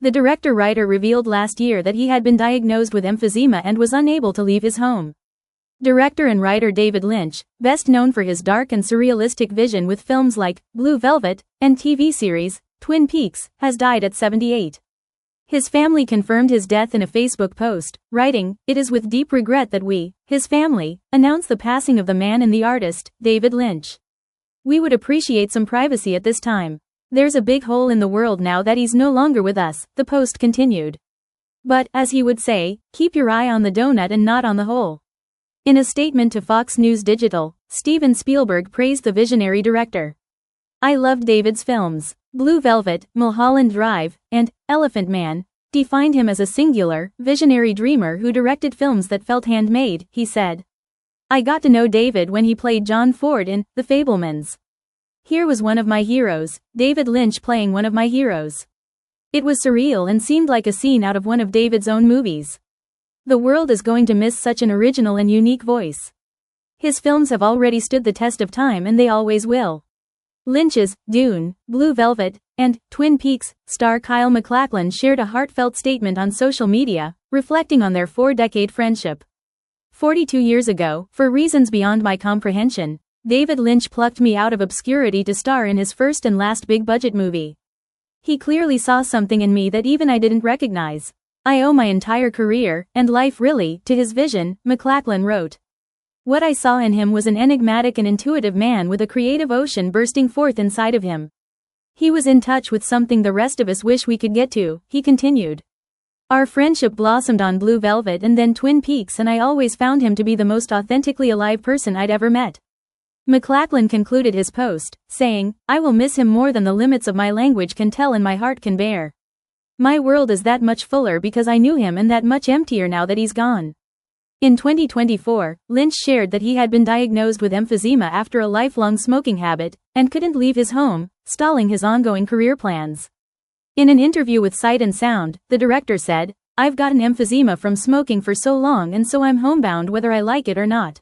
The director-writer revealed last year that he had been diagnosed with emphysema and was unable to leave his home. Director and writer David Lynch, best known for his dark and surrealistic vision with films like Blue Velvet and TV series Twin Peaks, has died at 78. His family confirmed his death in a Facebook post, writing, "It is with deep regret that we, his family, announce the passing of the man and the artist, David Lynch. We would appreciate some privacy at this time. There's a big hole in the world now that he's no longer with us," the post continued. But, as he would say, keep your eye on the donut and not on the hole. In a statement to Fox News Digital, Steven Spielberg praised the visionary director. "I loved David's films. Blue Velvet, Mulholland Drive, and Elephant Man defined him as a singular, visionary dreamer who directed films that felt handmade," he said. "I got to know David when he played John Ford in The Fabelmans. Here was one of my heroes, David Lynch playing one of my heroes. It was surreal and seemed like a scene out of one of David's own movies. The world is going to miss such an original and unique voice. His films have already stood the test of time and they always will." Lynch's Dune, Blue Velvet, and Twin Peaks star Kyle MacLachlan shared a heartfelt statement on social media, reflecting on their 4-decade friendship. 42 years ago, for reasons beyond my comprehension, David Lynch plucked me out of obscurity to star in his first and last big-budget movie. He clearly saw something in me that even I didn't recognize. I owe my entire career, and life really, to his vision, MacLachlan wrote. What I saw in him was an enigmatic and intuitive man with a creative ocean bursting forth inside of him. He was in touch with something the rest of us wish we could get to, he continued. Our friendship blossomed on Blue Velvet and then Twin Peaks, and I always found him to be the most authentically alive person I'd ever met. MacLachlan concluded his post, saying, "I will miss him more than the limits of my language can tell and my heart can bear. My world is that much fuller because I knew him and that much emptier now that he's gone." In 2024, Lynch shared that he had been diagnosed with emphysema after a lifelong smoking habit, and couldn't leave his home, stalling his ongoing career plans. In an interview with Sight and Sound, the director said, "I've gotten emphysema from smoking for so long and so I'm homebound whether I like it or not.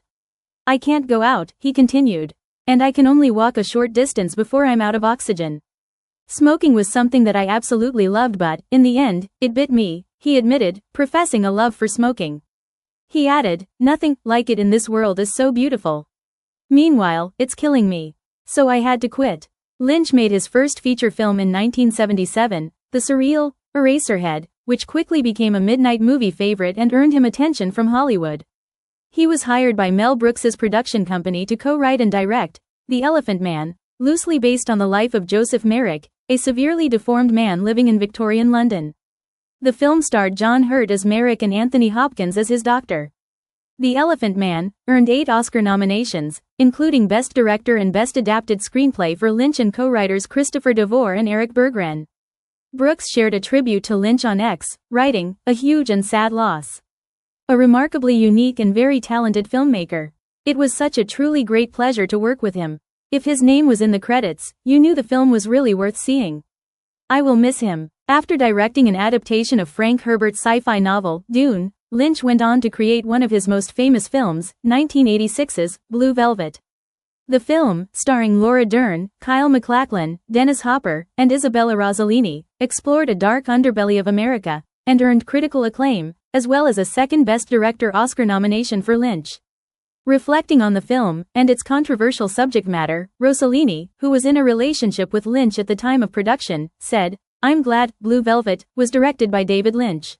I can't go out," he continued. "And I can only walk a short distance before I'm out of oxygen. Smoking was something that I absolutely loved but, in the end, it bit me," he admitted, professing a love for smoking. He added, "Nothing like it in this world is so beautiful. Meanwhile, it's killing me. So I had to quit." Lynch made his first feature film in 1977, the surreal Eraserhead, which quickly became a midnight movie favorite and earned him attention from Hollywood. He was hired by Mel Brooks's production company to co-write and direct The Elephant Man, loosely based on the life of Joseph Merrick, a severely deformed man living in Victorian London. The film starred John Hurt as Merrick and Anthony Hopkins as his doctor. The Elephant Man earned 8 Oscar nominations, including Best Director and Best Adapted Screenplay for Lynch and co-writers Christopher DeVore and Eric Berggren. Brooks shared a tribute to Lynch on X, writing, "A huge and sad loss. A remarkably unique and very talented filmmaker. It was such a truly great pleasure to work with him. If his name was in the credits, you knew the film was really worth seeing. I will miss him." After directing an adaptation of Frank Herbert's sci-fi novel, Dune, Lynch went on to create one of his most famous films, 1986's Blue Velvet. The film, starring Laura Dern, Kyle MacLachlan, Dennis Hopper, and Isabella Rossellini, explored a dark underbelly of America, and earned critical acclaim, as well as a second Best Director Oscar nomination for Lynch. Reflecting on the film, and its controversial subject matter, Rossellini, who was in a relationship with Lynch at the time of production, said, "I'm glad Blue Velvet was directed by David Lynch.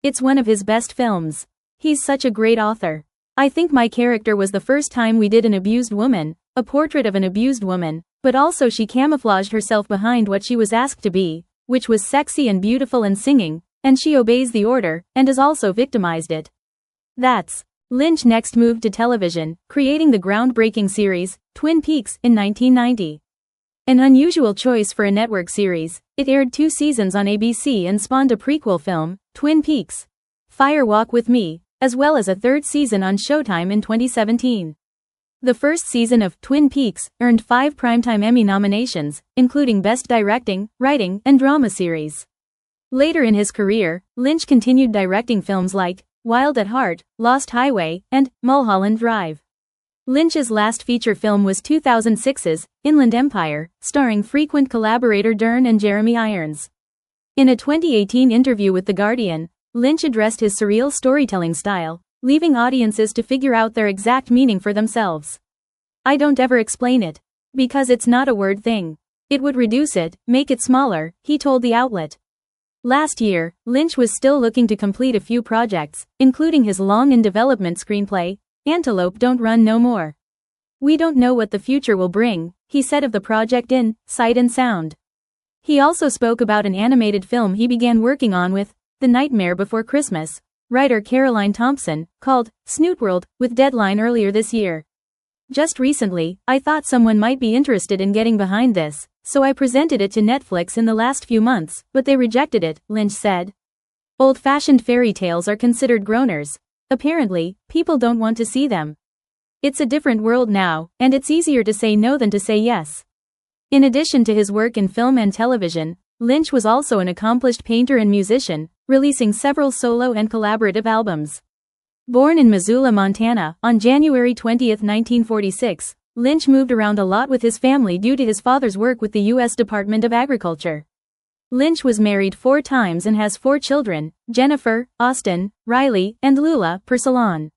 It's one of his best films. He's such a great author. I think my character was the first time we did an abused woman, a portrait of an abused woman, but also she camouflaged herself behind what she was asked to be, which was sexy and beautiful and singing, and she obeys the order, and has also victimized it. That's." Lynch next moved to television, creating the groundbreaking series, Twin Peaks, in 1990. An unusual choice for a network series, it aired 2 seasons on ABC and spawned a prequel film, Twin Peaks: Fire Walk with Me, as well as a 3rd season on Showtime in 2017. The first season of Twin Peaks earned 5 Primetime Emmy nominations, including Best Directing, Writing, and Drama Series. Later in his career, Lynch continued directing films like Wild at Heart, Lost Highway, and Mulholland Drive. Lynch's last feature film was 2006's Inland Empire, starring frequent collaborator Dern and Jeremy Irons. In a 2018 interview with The Guardian, Lynch addressed his surreal storytelling style, leaving audiences to figure out their exact meaning for themselves. "I don't ever explain it. Because it's not a word thing. It would reduce it, make it smaller," he told the outlet. Last year, Lynch was still looking to complete a few projects, including his long-in-development screenplay, Antelope Don't Run No More. "We don't know what the future will bring," he said of the project in Sight and Sound. He also spoke about an animated film he began working on with The Nightmare Before Christmas, writer Caroline Thompson, called Snootworld, with deadline earlier this year. "Just recently, I thought someone might be interested in getting behind this, so I presented it to Netflix in the last few months, but they rejected it," Lynch said. "Old-fashioned fairy tales are considered groaners. Apparently, people don't want to see them. It's a different world now, and it's easier to say no than to say yes." In addition to his work in film and television, Lynch was also an accomplished painter and musician, releasing several solo and collaborative albums. Born in Missoula, Montana, on January 20, 1946, Lynch moved around a lot with his family due to his father's work with the U.S. Department of Agriculture. Lynch was married 4 times and has 4 children, Jennifer, Austin, Riley, and Lula, per Salon.